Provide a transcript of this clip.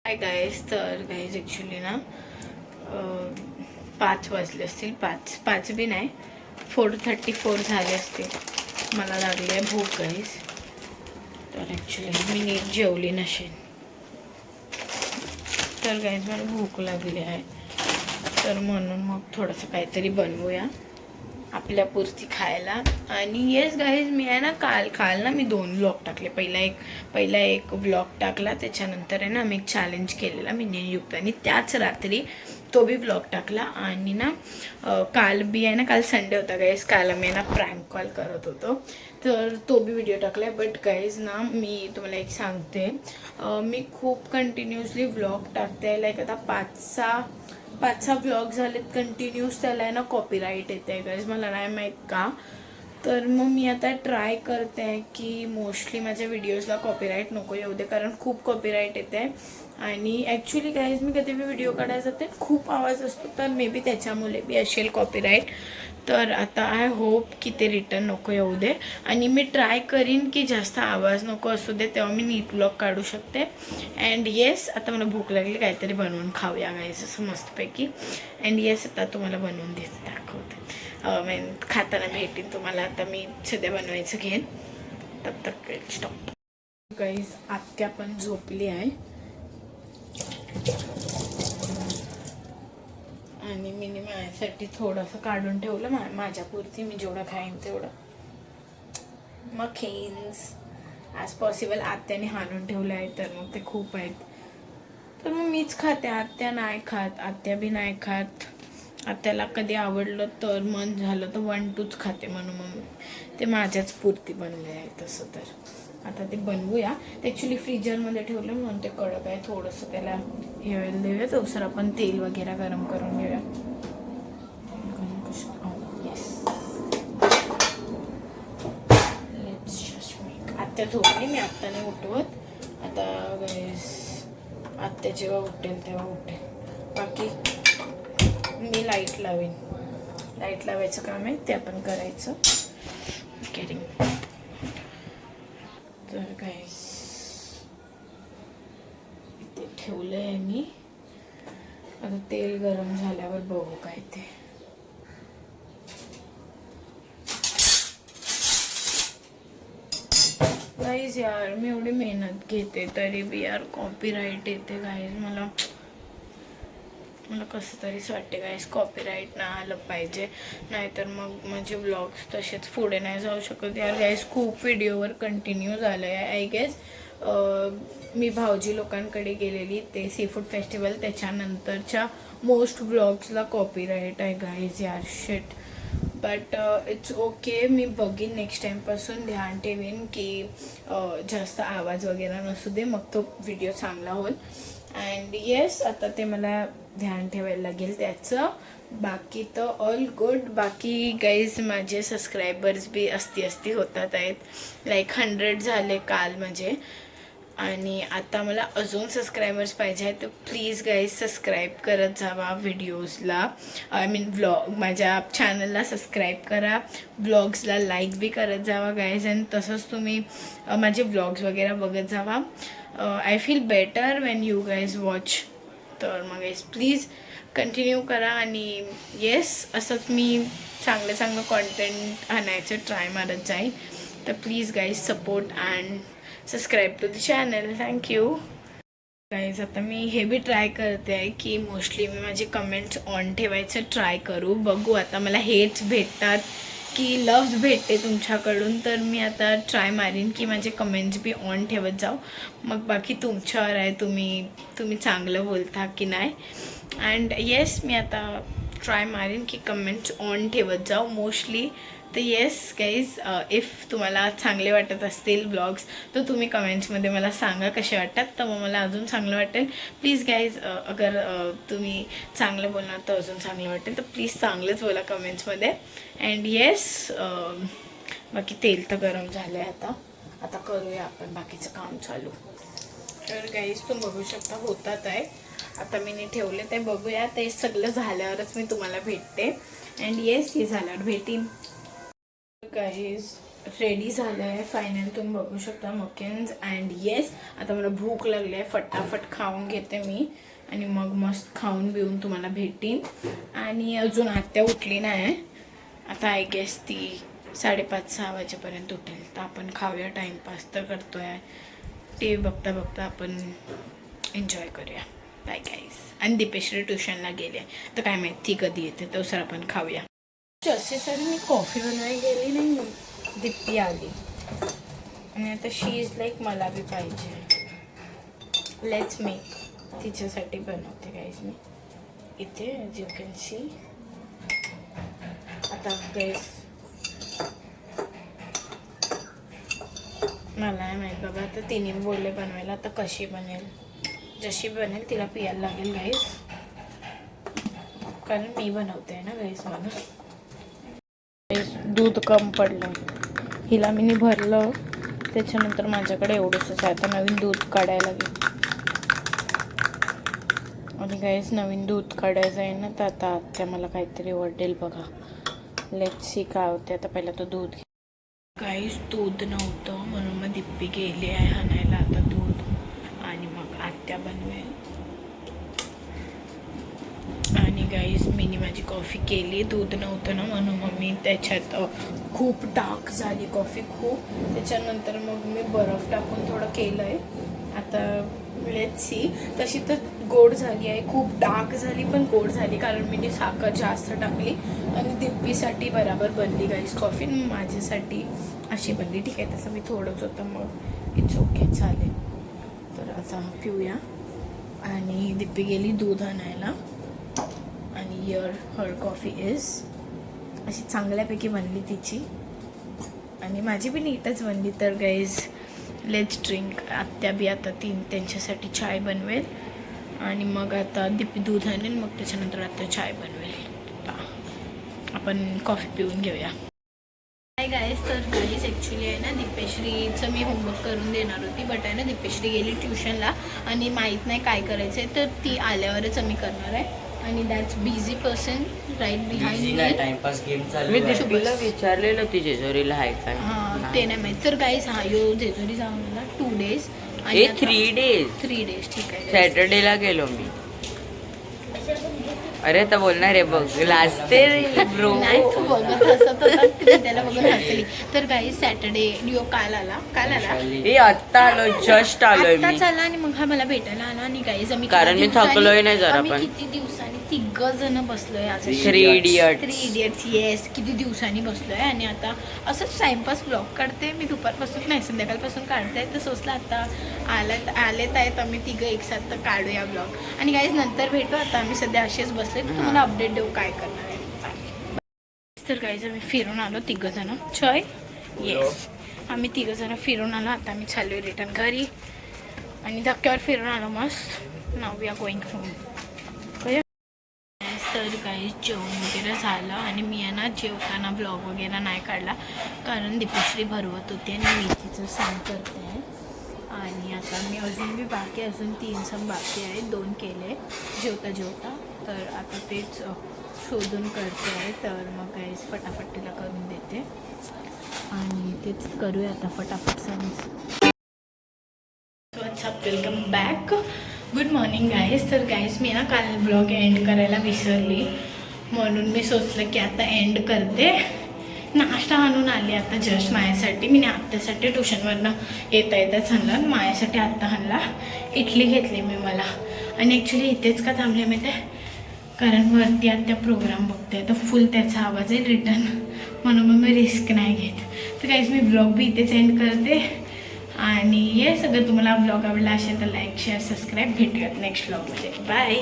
Hi guys. तर guys actually ना 5 वाजले असतील. पाच बी नाही, 4:34 झाले असतील. मला लागली आहे भूक गाईज. तर ॲक्च्युली मी नीट जेवली नसेल. तर गाईज मला भूक लागली आहे, तर म्हणून मग थोडंसं काहीतरी बनवूया आपल्यापुरती खायला. आणि येस गाईज, मी आहे ना काल ना मी 2 व्लॉग टाकले. पहिला एक व्लॉग टाकला, त्याच्यानंतर आहे ना मी एक चॅलेंज केलेला मी युक्तानी, त्याच रात्री तो बी व्लॉग टाकला. आणि ना काल बी आहे ना, काल संडे होता गाईज, काल मी ना प्रँक कॉल करत होतो, तर तो बी व्हिडिओ टाकला आहे. बट गाईज ना मी तुम्हाला एक सांगते, मी खूप कंटिन्युअसली व्लॉग टाकते. लाईक आता 5-6 व्लॉग झालेत कंटिन्यूस, त्याला आहे ना कॉपीराईट येते गाईज, मला नाही माहीत का. तर मग मी आता ट्राय करते आहे की मोस्टली माझ्या व्हिडिओजला कॉपीराईट नको येऊ दे, कारण खूप कॉपीराईट येते आहे. आणि ॲक्च्युली गाईज मी कधी बी व्हिडिओ काढायला जाते, खूप आवाज असतो, तर मे बी त्याच्यामुळे बी असेल कॉपीराईट. तर आता आय होप की ते रिटर्न नको येऊ दे. आणि मी ट्राय करीन की जास्त आवाज नको असू दे, तेव्हा मी नीट व्लॉग काढू शकते. अँड येस, आता मला भूक लागली, काहीतरी बनवून खाऊया गाईज असं मस्तपैकी. अँड येस, आता तुम्हाला बनवून दाखवते. खाताना भेटेन तुम्हाला. आता मी सध्या बनवायचं घेईन, तब तक स्टॉप. गाईज आत्या पण झोपली आहे, आणि मी माझ्यासाठी थोडंसं काढून ठेवलं माझ्यापुरती, मी जेवढं खाईन तेवढं. मखीन्स ॲज पॉसिबल आत्याने हाणून ठेवलं आहे, तर मग ते खूप आहेत, तर मग मीच खाते. आत्या नाही खात, आत्या बी नाही खात. आत्याला कधी आवडलं तर मन झालं तर 1-2च खाते, म्हणून मग ते माझ्याच पुरती बनले आहे तसं. तर आता ते बनवूया. ते ॲक्च्युली फ्रीजरमध्ये ठेवलं म्हणून ते कडक आहे, थोडंसं त्याला हे व्हायला देऊया. तसं आपण तेल वगैरे गरम करून घेऊया. आत्या झोपली, मी आत्ता नाही उठवत. आता आत्या जेव्हा उठेल तेव्हा उठेल. बाकी मी लाईट लावेन, लाईट लावायचं काम आहे, ते आपण करायचं. कॅरिंग. तर काय ते ठेवलं आहे मी. आता तेल गरम झाल्यावर बघू काय ते. गाईज यार, मी एवढी मेहनत घेते तरी बी यार कॉपीराईट येते गाईज. मला कसं तरीच वाटते गाईज, कॉपीराईट ना आलं पाहिजे, नाहीतर मग माझे व्लॉग्स तसेच पुढे नाही जाऊ शकत यार. गाईज खूप व्हिडिओवर कंटिन्यू झालं आहे. आय गेस मी भाऊजी लोकांकडे गेलेली, ते सी फूड फेस्टिवल, त्याच्यानंतरच्या मोस्ट व्लॉग्सला कॉपीराईट आहे गाईज यार. शिट. बट इट्स ओके, मी बघीन नेक्स्ट टाईमपासून ध्यान ठेवीन की जास्त आवाज वगैरे नसू दे, मग तो व्हिडिओ चांगला होईल. अँड येस, आता ते मला ध्यान ठेवायला लागेल त्याचं. बाकी तर ऑल गुड. बाकी गाईज माझे सबस्क्रायबर्स बी असती होतात आहेत. लाईक 100 झाले काल माझे, आणि आता मला अजून सबस्क्रायबर्स पाहिजे आहेत. तर प्लीज गाईज सबस्क्राईब करत जावा व्हिडिओजला, आय मीन माझ्या चॅनलला सबस्क्राईब करा, व्लॉग्सला लाईक बी करत जावा गाईज. आणि तसंच तुम्ही माझे व्लॉग्स वगैरे बघत जावा. I feel better when you guys watch. तर मग गाईज प्लीज कंटिन्यू करा. आणि येस, असंच मी चांगलं कॉन्टेंट आणायचं ट्राय मारत जाईल. तर please guys support and subscribe to the channel. Thank you guys. आता मी हे बी ट्राय करते आहे की मोस्टली मी माझे कमेंट्स ऑन ठेवायचं ट्राय करू. बघू आता मला हेट्स भेटतात की लव्स भेटते तुमच्याकडून. तर मी आता ट्राय मारीन की माझे कमेंट्स बी ऑन ठेवत जाऊ. मग बाकी तुमच्यावर आहे, तुम्ही चांगलं बोलता की नाही. अँड येस, मी आता ट्राय मारीन की कमेंट्स ऑन ठेवत जाऊ मोस्टली. तर येस गाईज, इफ तुम्हाला चांगले वाटत असतील ब्लॉग्स तर तुम्ही कमेंट्समध्ये मला सांगा कसे वाटतात, तर मग मला अजून चांगलं वाटेल. प्लीज गाईज, अगर तुम्ही चांगलं बोलणार तर अजून चांगलं वाटेल, तर प्लीज चांगलंच बोला कमेंट्समध्ये. अँड येस, बाकी तेल तर गरम झालं आहे. आता करूया आपण बाकीचं काम चालू. तर गाईज तुम्ही बघू शकता होतात आहे. आता मी ठेवले ते बघूया. ते सगळं झाल्यावरच मी तुम्हाला भेटते. अँड येस, हे झाल्यावर भेटीन गाईज. रेडी झालं आहे फायनल, तुम्ही बघू शकता मकेन्स. अँड येस, आता मला भूक लागली आहे, फटाफट खाऊन घेते मी आणि मग मस्त खाऊन बिऊन तुम्हाला भेटीन. आणि अजून आत्या उठली नाही, आता आय गेस ती 5:30-6 वाजेपर्यंत उठेल. तर आपण खाऊया, टाईमपास तर करतो आहे, टी व्ही बघता बघता आपण एन्जॉय करूया. बाय गाईस. आणि दीपेश्री ट्युशनला गेली आहे, तर काय माहिती कधी येते, तर सर आपण खाऊया. जसेसाठी मी कॉफी बनवायला गेली नाही, दिप्पी आली आणि आता शी इज लाईक मला बी पाहिजे, लेट्स मेक. तिच्यासाठी बनवते गाईस मी इथे, ॲज यू कॅन सी. आता गाईस मला नाही माहीत बाबा, आता तिने बोलले बनवायला, आता कशी बनेल, जशी बनेल तिला पियायला लागेल गाईस, कारण मी बनवते आहे ना गाईस. म्हणून दूध कम पडलं, हिला मी भरलं, त्याच्यानंतर माझ्याकडे एवढंच आहे. आता नवीन दूध काढायला लागेल आणि गाईस नवीन दूध काढायचं आहे ना, तर आता आत्या मला काहीतरी ओरडेल बघा. लेट्स सी काय होते. आता पहिला तो दूध गाईस, दूध नव्हतं म्हणून मग दिप्पी गेली आहे आणायला आता दूध, आणि मग आत्या बनवेल. आणि गाईस मीनी माझी कॉफी केली, दूध नव्हतं ना म्हणून मग मी त्याच्यात खूप डार्क झाली कॉफी खूप, त्याच्यानंतर मग मी बर्फ टाकून थोडं केलं आहे. आता लेट्स सी. तशी तर गोड झाली आहे, खूप डार्क झाली पण गोड झाली, कारण मी साखर जास्त टाकली. आणि दिप्पीसाठी बराबर बनली गाईस कॉफी, माझ्यासाठी अशी बनली. ठीक आहे, तसं मी थोडंच होतं, मग इट्स ओके, चालेल. तर आता पिऊया. आणि दिप्पी गेली दूध आणायला, आणि हिअर हर कॉफी इज अशी चांगल्यापैकी बनली तिची, आणि माझी बी नीटच बनली. तर गाईज लेट्स ड्रिंक. आत्या बी आता त्यांच्यासाठी चाय बनवेल, आणि मग आता दिप्पी दूध आणेल, मग त्याच्यानंतर आत्या चाय बनवेल. आपण कॉफी पिऊन घेऊया. Hi guys. तर गाईज ॲक्च्युली आहे ना, दीपेश्रीचं मी होमवर्क करून देणार होती, बट आहे ना दीपेश्री गेली ट्युशनला आणि माहीत नाही काय करायचं आहे, तर ती आल्यावरच आम्ही करणार आहे. आणि that's busy person right behind me. Timepass game चालू. मी दिप्पीला विचारलेलं ती जेजुरीला आहे काय. हां, ते नाही माहीत. तर गाईज यो जेजुरी जाऊन आला 2 days आणि 3 days. 3 days ठीक आहे. सॅटर्डेला गेलो मी. अरे तर बोलणार आहे बघ, लाजते ब्रो. नाही, तू बघत हसत होता, त्याला बघून हसली. तर गाईज सॅटर्डे लिओ काल आला. ए आत्ता आलो, जस्ट आलोय मी. आत्ताच आला आणि मग हा मला भेटायला आला. आणि गाईज आम्ही कारण मी थकलोय नाही जरा पण. किती दिवसांनी 3 जण बसलोय आज. 3 इडियट्स येस, किती दिवसांनी बसलोय. आणि आता असंच टाइमपास ब्लॉग काढते मी, दुपारपासून नाही संध्याकाळपासून काढताय. तर सोचलं आता आलेत आहेत आम्ही 3 एकसाथ, तर काढूया ब्लॉग. आणि गाईज नंतर भेटू. आता आम्ही सध्या असेच बसले, तर तुम्हाला अपडेट देऊ काय करणार आहे. तर गाईज आम्ही फिरून आलो 3 जण. छय येस, आम्ही 3 जण फिरून आलो. आता आम्ही चालू आहे रिटर्न घरी, आणि धक्क्यावर फिरून आलो मस्त. Now we R going home. तर गाईज जेवण वगैरे झालं, आणि मी आहे ना जेवताना व्लॉग वगैरे नाही काढला, कारण दीपेश्री भरवत होती आणि मी तिचं सांग करते आहे. आणि आता मी अजून बी बाकी, अजून 3 सम बाकी आहे, 2 केले जेवता. तर आता तेच शोधून करते आहे. तर मग गाईज फटाफट तिला करून देते, आणि तेच करूया आता फटाफट सम. What's up, welcome back. Good morning guys. तर गाईज मी ना काल ब्लॉग एंड करायला विसरली, म्हणून मी सोचलं की आता एंड करते. नाश्ता आणून आली आता जस्ट माझ्यासाठी. मी आत्यासाठी ट्युशनवरनं येताच आणला, माझ्यासाठी आत्ता आणला. इडली घेतली मी मला. आणि ॲक्च्युली इथेच का थांबले मी ते, कारण वरती आत्या प्रोग्राम बघते, तर फुल त्याचा आवाज आहे रिटर्न, म्हणून मग मी रिस्क नाही घेत. तर गाईज मी ब्लॉग बी इथेच एंड करते. आणि हे सगळं तुम्हाला ब्लॉग आवडला असेल तर लाईक, शेअर, सबस्क्राईब. भेटूयात नेक्स्ट ब्लॉगमध्ये. बाय.